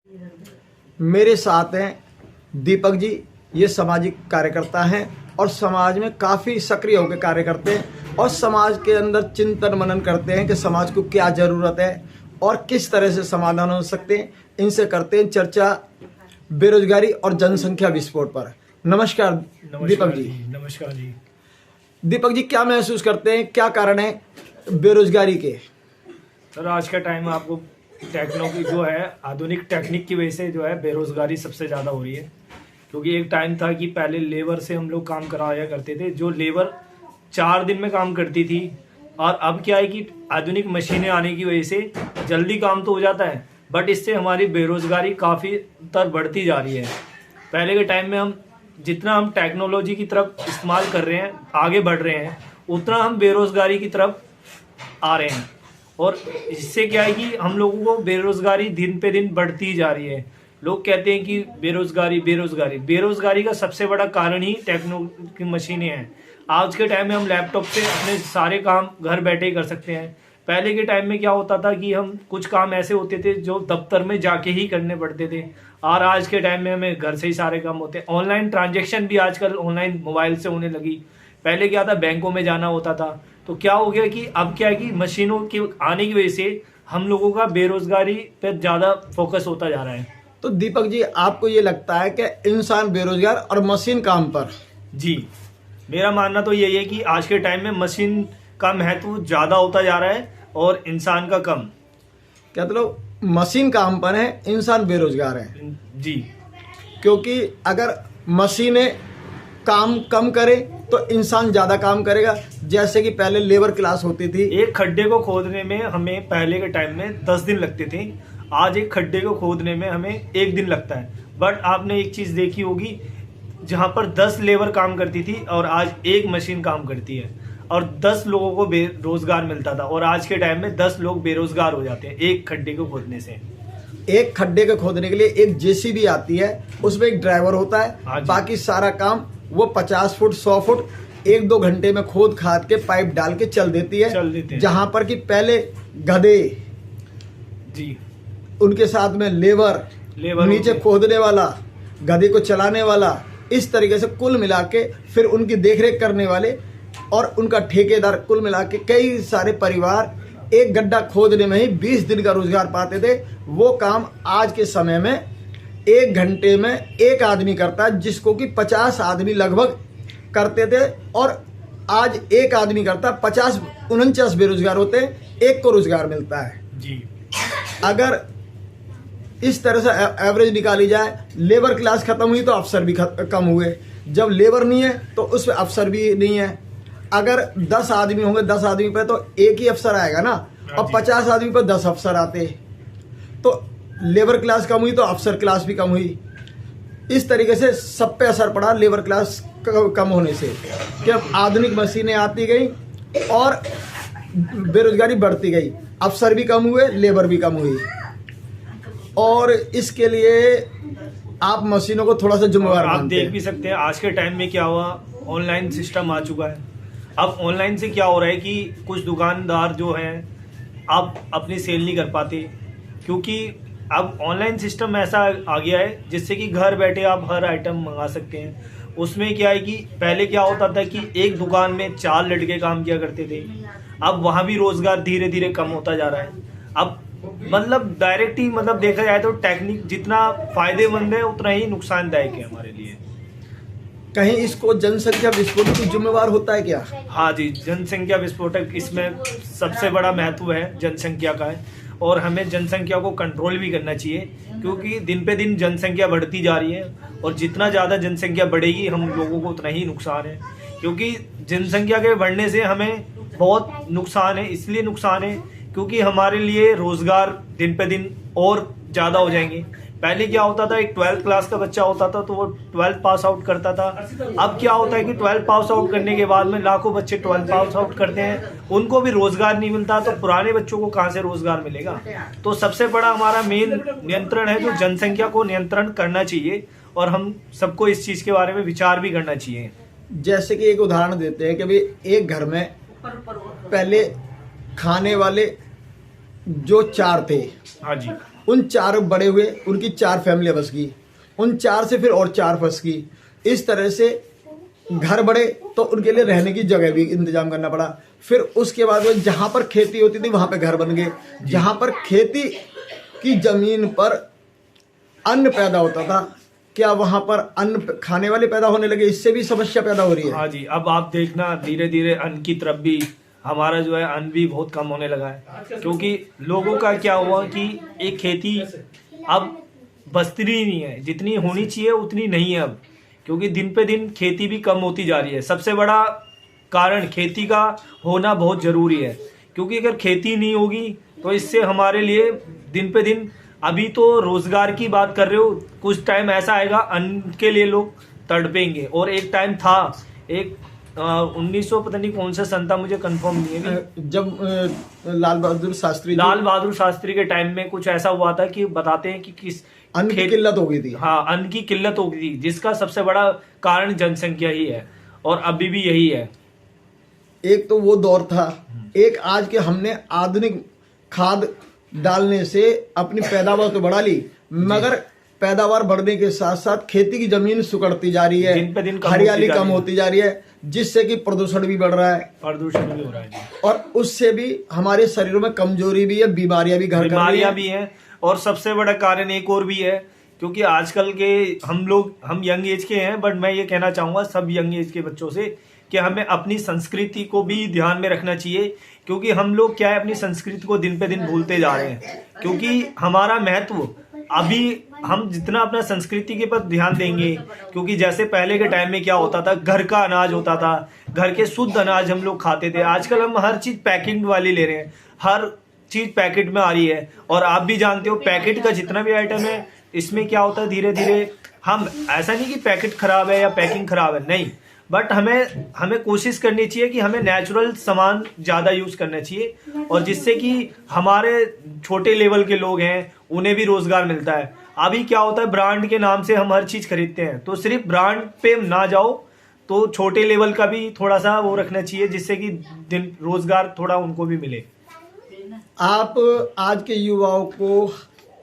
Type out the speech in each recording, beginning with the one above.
मेरे साथ हैं दीपक जी। ये सामाजिक कार्यकर्ता हैं और समाज में काफ़ी सक्रिय होकर कार्य करते हैं और समाज के अंदर चिंतन मनन करते हैं कि समाज को क्या ज़रूरत है और किस तरह से समाधान हो सकते हैं। इनसे करते हैं चर्चा बेरोजगारी और जनसंख्या विस्फोट पर। नमस्कार दीपक जी। नमस्कार जी। दीपक जी, क्या महसूस करते हैं, क्या कारण है बेरोजगारी के? सर, आज का टाइम आपको टेक्नोलॉजी जो है, आधुनिक टेक्निक की वजह से जो है बेरोजगारी सबसे ज़्यादा हो रही है। क्योंकि एक टाइम था कि पहले लेबर से हम लोग काम कराया करते थे, जो लेबर 4 दिन में काम करती थी, और अब क्या है कि आधुनिक मशीनें आने की वजह से जल्दी काम तो हो जाता है, बट इससे हमारी बेरोजगारी काफ़ी तर बढ़ती जा रही है। पहले के टाइम में जितना हम टेक्नोलॉजी की तरफ इस्तेमाल कर रहे हैं, आगे बढ़ रहे हैं, उतना हम बेरोजगारी की तरफ आ रहे हैं। और इससे क्या है कि हम लोगों को बेरोजगारी दिन पे दिन बढ़ती जा रही है। लोग कहते हैं कि बेरोजगारी का सबसे बड़ा कारण ही टेक्नोलॉजी की मशीनें हैं। आज के टाइम में हम लैपटॉप से अपने सारे काम घर बैठे ही कर सकते हैं। पहले के टाइम में क्या होता था कि हम कुछ काम ऐसे होते थे जो दफ्तर में जाके ही करने पड़ते थे, और आज के टाइम में हमें घर से ही सारे काम होते हैं। ऑनलाइन ट्रांजैक्शन भी आजकल ऑनलाइन मोबाइल से होने लगी। पहले क्या था, बैंकों में जाना होता था। तो क्या हो गया कि अब क्या है कि मशीनों के आने की वजह से हम लोगों का बेरोजगारी पर ज़्यादा फोकस होता जा रहा है। तो दीपक जी, आपको ये लगता है कि इंसान बेरोजगार और मशीन काम पर? जी, मेरा मानना तो यही है कि आज के टाइम में मशीन का महत्व ज़्यादा होता जा रहा है और इंसान का कम। क्या मतलब मशीन काम पर है, इंसान बेरोजगार है? जी, क्योंकि अगर मशीनें काम कम करे तो इंसान ज़्यादा काम करेगा। जैसे कि पहले लेबर क्लास होती थी, एक खड्डे को खोदने में हमें पहले के टाइम में 10 दिन लगते थे, आज एक खड्डे को खोदने में हमें 1 दिन लगता है। बट आपने एक चीज़ देखी होगी, जहाँ पर 10 लेबर काम करती थी और आज एक मशीन काम करती है, और 10 लोगों को बेरोजगार मिलता था, और आज के टाइम में 10 लोग बेरोजगार हो जाते हैं एक खड्डे को खोदने से। एक खड्डे को खोदने के लिए एक जेसीबी आती है, उसमें एक ड्राइवर होता है, बाकी सारा काम वो 50 फुट 100 फुट 1-2 घंटे में खोद खाद के पाइप डाल के चल देती है। जहां पर कि पहले गधे, जी, उनके साथ में लेबर नीचे खोदने वाला, गधे को चलाने वाला, इस तरीके से कुल मिला के फिर उनकी देखरेख करने वाले और उनका ठेकेदार, कुल मिला के कई सारे परिवार एक गड्ढा खोदने में ही 20 दिन का रोजगार पाते थे। वो काम आज के समय में 1 घंटे में एक आदमी करता है, जिसको कि 50 आदमी लगभग करते थे, और आज एक आदमी करता है। 50-49 बेरोजगार होते हैं, एक को रोजगार मिलता है। जी, अगर इस तरह से एवरेज निकाली जाए, लेबर क्लास खत्म हुई तो अफसर भी कम हुए। जब लेबर नहीं है तो उसमें अफसर भी नहीं है। अगर 10 आदमी होंगे, 10 आदमी पे तो एक ही अफसर आएगा ना, और 50 आदमी पे 10 अफसर आते। तो लेबर क्लास कम हुई तो अफसर क्लास भी कम हुई। इस तरीके से सब पे असर पड़ा लेबर क्लास कम होने से, कि अब आधुनिक मशीनें आती गई और बेरोजगारी बढ़ती गई, अफसर भी कम हुए, लेबर भी कम हुई। और इसके लिए आप मशीनों को थोड़ा सा जिम्मेवार आप देख भी सकते हैं आज के टाइम में क्या हुआ, ऑनलाइन सिस्टम आ चुका है। अब ऑनलाइन से क्या हो रहा है कि कुछ दुकानदार जो हैं, आप अपनी सेल नहीं कर पाते, क्योंकि अब ऑनलाइन सिस्टम ऐसा आ गया है जिससे कि घर बैठे आप हर आइटम मंगा सकते हैं। उसमें क्या है कि पहले क्या होता था कि एक दुकान में 4 लड़के काम किया करते थे, अब वहाँ भी रोजगार धीरे धीरे कम होता जा रहा है। अब मतलब डायरेक्ट ही देखा जाए तो टेक्निक जितना फायदेमंद है उतना ही नुकसानदायक है हमारे लिए। कहीं इसको जनसंख्या विस्फोट की जिम्मेवार होता है क्या? हाँ जी, जनसंख्या विस्फोटक इसमें सबसे बड़ा महत्व है जनसंख्या का है, और हमें जनसंख्या को कंट्रोल भी करना चाहिए, क्योंकि दिन पे दिन जनसंख्या बढ़ती जा रही है, और जितना ज़्यादा जनसंख्या बढ़ेगी हम लोगों को उतना ही नुकसान है। क्योंकि जनसंख्या के बढ़ने से हमें बहुत नुकसान है, इसलिए नुकसान है क्योंकि हमारे लिए रोजगार दिन पे दिन और ज़्यादा हो जाएंगे। पहले क्या होता था, एक 12th क्लास का बच्चा होता था तो वो 12th पास आउट करता था। अब क्या होता है कि 12th पास आउट करने के बाद में लाखों बच्चे 12th पास आउट करते हैं, उनको भी रोजगार नहीं मिलता, तो पुराने बच्चों को कहाँ से रोजगार मिलेगा। तो सबसे बड़ा हमारा मेन नियंत्रण है जो जनसंख्या को नियंत्रण करना चाहिए, और हम सबको इस चीज़ के बारे में विचार भी करना चाहिए। जैसे कि एक उदाहरण देते हैं कि भाई एक घर में पहले खाने वाले जो 4 थे, हाँ जी, उन 4 बड़े हुए, उनकी 4 फैमिलियां बस गई, उन 4 से फिर और 4 बस गई। इस तरह से घर बढ़े तो उनके लिए रहने की जगह भी इंतजाम करना पड़ा। फिर उसके बाद जहां पर खेती होती थी वहां पे घर बन गए। जहां पर खेती की जमीन पर अन्न पैदा होता था, क्या वहां पर अन्न खाने वाले पैदा होने लगे? इससे भी समस्या पैदा हो रही है। हाँ जी, अब आप देखना धीरे धीरे अन्न की तरफ भी हमारा जो है अन्न भी बहुत कम होने लगा है, क्योंकि लोगों का क्या हुआ कि एक खेती अब बचती नहीं है, जितनी होनी चाहिए उतनी नहीं है अब, क्योंकि दिन पे दिन खेती भी कम होती जा रही है। सबसे बड़ा कारण खेती का होना बहुत ज़रूरी है, क्योंकि अगर खेती नहीं होगी तो इससे हमारे लिए दिन पे दिन, अभी तो रोजगार की बात कर रहे हो, कुछ टाइम ऐसा आएगा अन्न के लिए लोग तड़पेंगे। और एक टाइम था, एक 1900 पता नहीं कौन सा सन था, मुझे कंफर्म नहीं है, जब लाल बहादुर शास्त्री के टाइम में कुछ ऐसा हुआ था कि बताते हैं कि किस अन्न की किल्लत हो गई थी। हाँ, अन्न की किल्लत हो गई थी, जिसका सबसे बड़ा कारण जनसंख्या ही है, और अभी भी यही है। एक तो वो दौर था, एक आज के हमने आधुनिक खाद डालने से अपनी पैदावार तो बढ़ा ली, मगर पैदावार बढ़ने के साथ साथ खेती की जमीन सुकड़ती जा रही है, दिन पे दिन हरियाली कम होती जा रही है, जिससे कि प्रदूषण भी बढ़ रहा है। प्रदूषण भी हो रहा है और उससे भी हमारे शरीरों में कमजोरी भी है, बीमारियां भी घर कर रही है। भी हैं। और सबसे बड़ा कारण एक और भी है, क्योंकि आजकल के हम यंग एज के हैं, बट मैं ये कहना चाहूंगा सब यंग एज के बच्चों से कि हमें अपनी संस्कृति को भी ध्यान में रखना चाहिए, क्योंकि हम लोग क्या है अपनी संस्कृति को दिन पे दिन भूलते जा रहे हैं। क्योंकि हमारा महत्व अभी हम जितना अपना संस्कृति के पर ध्यान देंगे, क्योंकि जैसे पहले के टाइम में क्या होता था, घर का अनाज होता था, घर के शुद्ध अनाज हम लोग खाते थे। आजकल हम हर चीज पैकिंग वाली ले रहे हैं, हर चीज पैकेट में आ रही है। और आप भी जानते हो पैकेट का जितना भी आइटम है, इसमें क्या होता है धीरे धीरे, हम ऐसा नहीं कि पैकेट खराब है या पैकिंग खराब है, नहीं, बट हमें कोशिश करनी चाहिए कि हमें नेचुरल सामान ज़्यादा यूज़ करना चाहिए, और जिससे कि हमारे छोटे लेवल के लोग हैं उन्हें भी रोज़गार मिलता है। अभी क्या होता है, ब्रांड के नाम से हम हर चीज़ खरीदते हैं, तो सिर्फ ब्रांड पे ना जाओ, तो छोटे लेवल का भी थोड़ा सा वो रखना चाहिए, जिससे कि दिन रोज़गार थोड़ा उनको भी मिले। आप आज के युवाओं को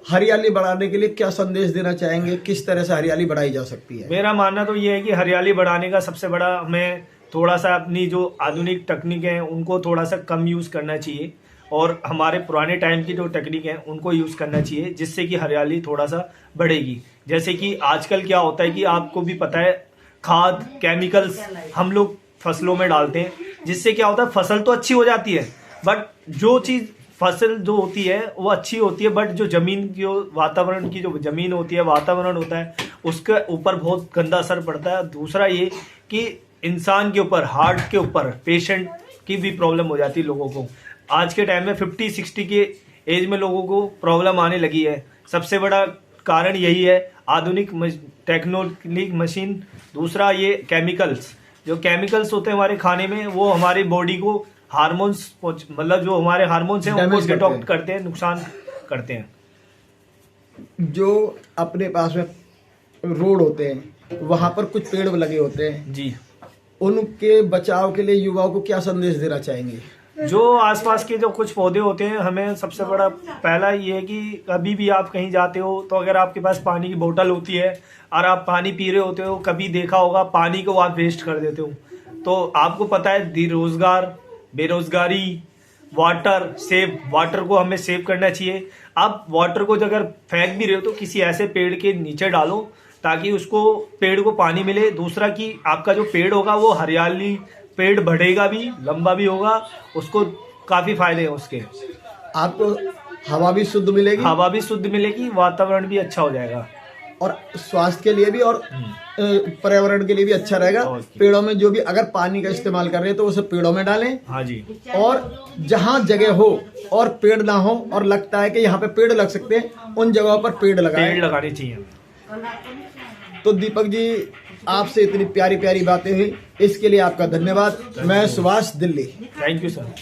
हरियाली बढ़ाने के लिए क्या संदेश देना चाहेंगे? किस तरह से हरियाली बढ़ाई जा सकती है? मेरा मानना तो ये है कि हरियाली बढ़ाने का सबसे बड़ा, हमें थोड़ा सा अपनी जो आधुनिक तकनीक है उनको थोड़ा सा कम यूज़ करना चाहिए, और हमारे पुराने टाइम की जो टेक्निक है उनको यूज़ करना चाहिए, जिससे कि हरियाली थोड़ा सा बढ़ेगी। जैसे कि आजकल क्या होता है कि आपको भी पता है, खाद केमिकल्स हम लोग फसलों में डालते हैं, जिससे क्या होता है फसल तो अच्छी हो जाती है, बट जो चीज़ फसल जो होती है वो अच्छी होती है, बट जो जमीन की वातावरण की जो जमीन होती है, वातावरण होता है, उसके ऊपर बहुत गंदा असर पड़ता है। दूसरा ये कि इंसान के ऊपर, हार्ट के ऊपर, पेशेंट की भी प्रॉब्लम हो जाती है लोगों को। आज के टाइम में 50-60 के एज में लोगों को प्रॉब्लम आने लगी है। सबसे बड़ा कारण यही है, आधुनिक टेक्नोलॉजी मशीन। दूसरा ये केमिकल्स, जो केमिकल्स होते हैं हमारे खाने में, वो हमारी बॉडी को हार्मोन्स, मतलब जो हमारे हार्मोन्स हैं उनको डिटॉक्ट करते हैं, नुकसान करते हैं। जो अपने पास में रोड होते हैं वहां पर कुछ पेड़ लगे होते हैं जी, उनके बचाव के लिए युवाओं को क्या संदेश देना चाहेंगे? जो आसपास के जो कुछ पौधे होते हैं, हमें सबसे बड़ा पहला ये है कि कभी भी आप कहीं जाते हो तो अगर आपके पास पानी की बोतल होती है और आप पानी पी रहे होते हो, कभी देखा होगा पानी को आप वेस्ट कर देते हो, तो आपको पता है रोजगार, बेरोजगारी, वाटर को हमें सेव करना चाहिए। आप वाटर को अगर फेंक भी रहे हो तो किसी ऐसे पेड़ के नीचे डालो ताकि उसको, पेड़ को पानी मिले। दूसरा कि आपका जो पेड़ होगा वो हरियाली, पेड़ बढ़ेगा भी, लंबा भी होगा, उसको काफी फायदे हैं उसके। आपको हवा भी शुद्ध मिलेगी, वातावरण भी अच्छा हो जाएगा, और स्वास्थ्य के लिए भी और पर्यावरण के लिए भी अच्छा रहेगा। पेड़ों में जो भी अगर पानी का इस्तेमाल कर रहे हैं तो उसे पेड़ों में डालें। हाँ जी। और जहाँ जगह हो और पेड़ ना हो और लगता है कि यहाँ पे पेड़ लग सकते हैं, उन जगहों पर पेड़ लगाने चाहिए। तो दीपक जी, आपसे इतनी प्यारी प्यारी बातें हुई, इसके लिए आपका धन्यवाद। मैं Subhash, Delhi. Thank you sir.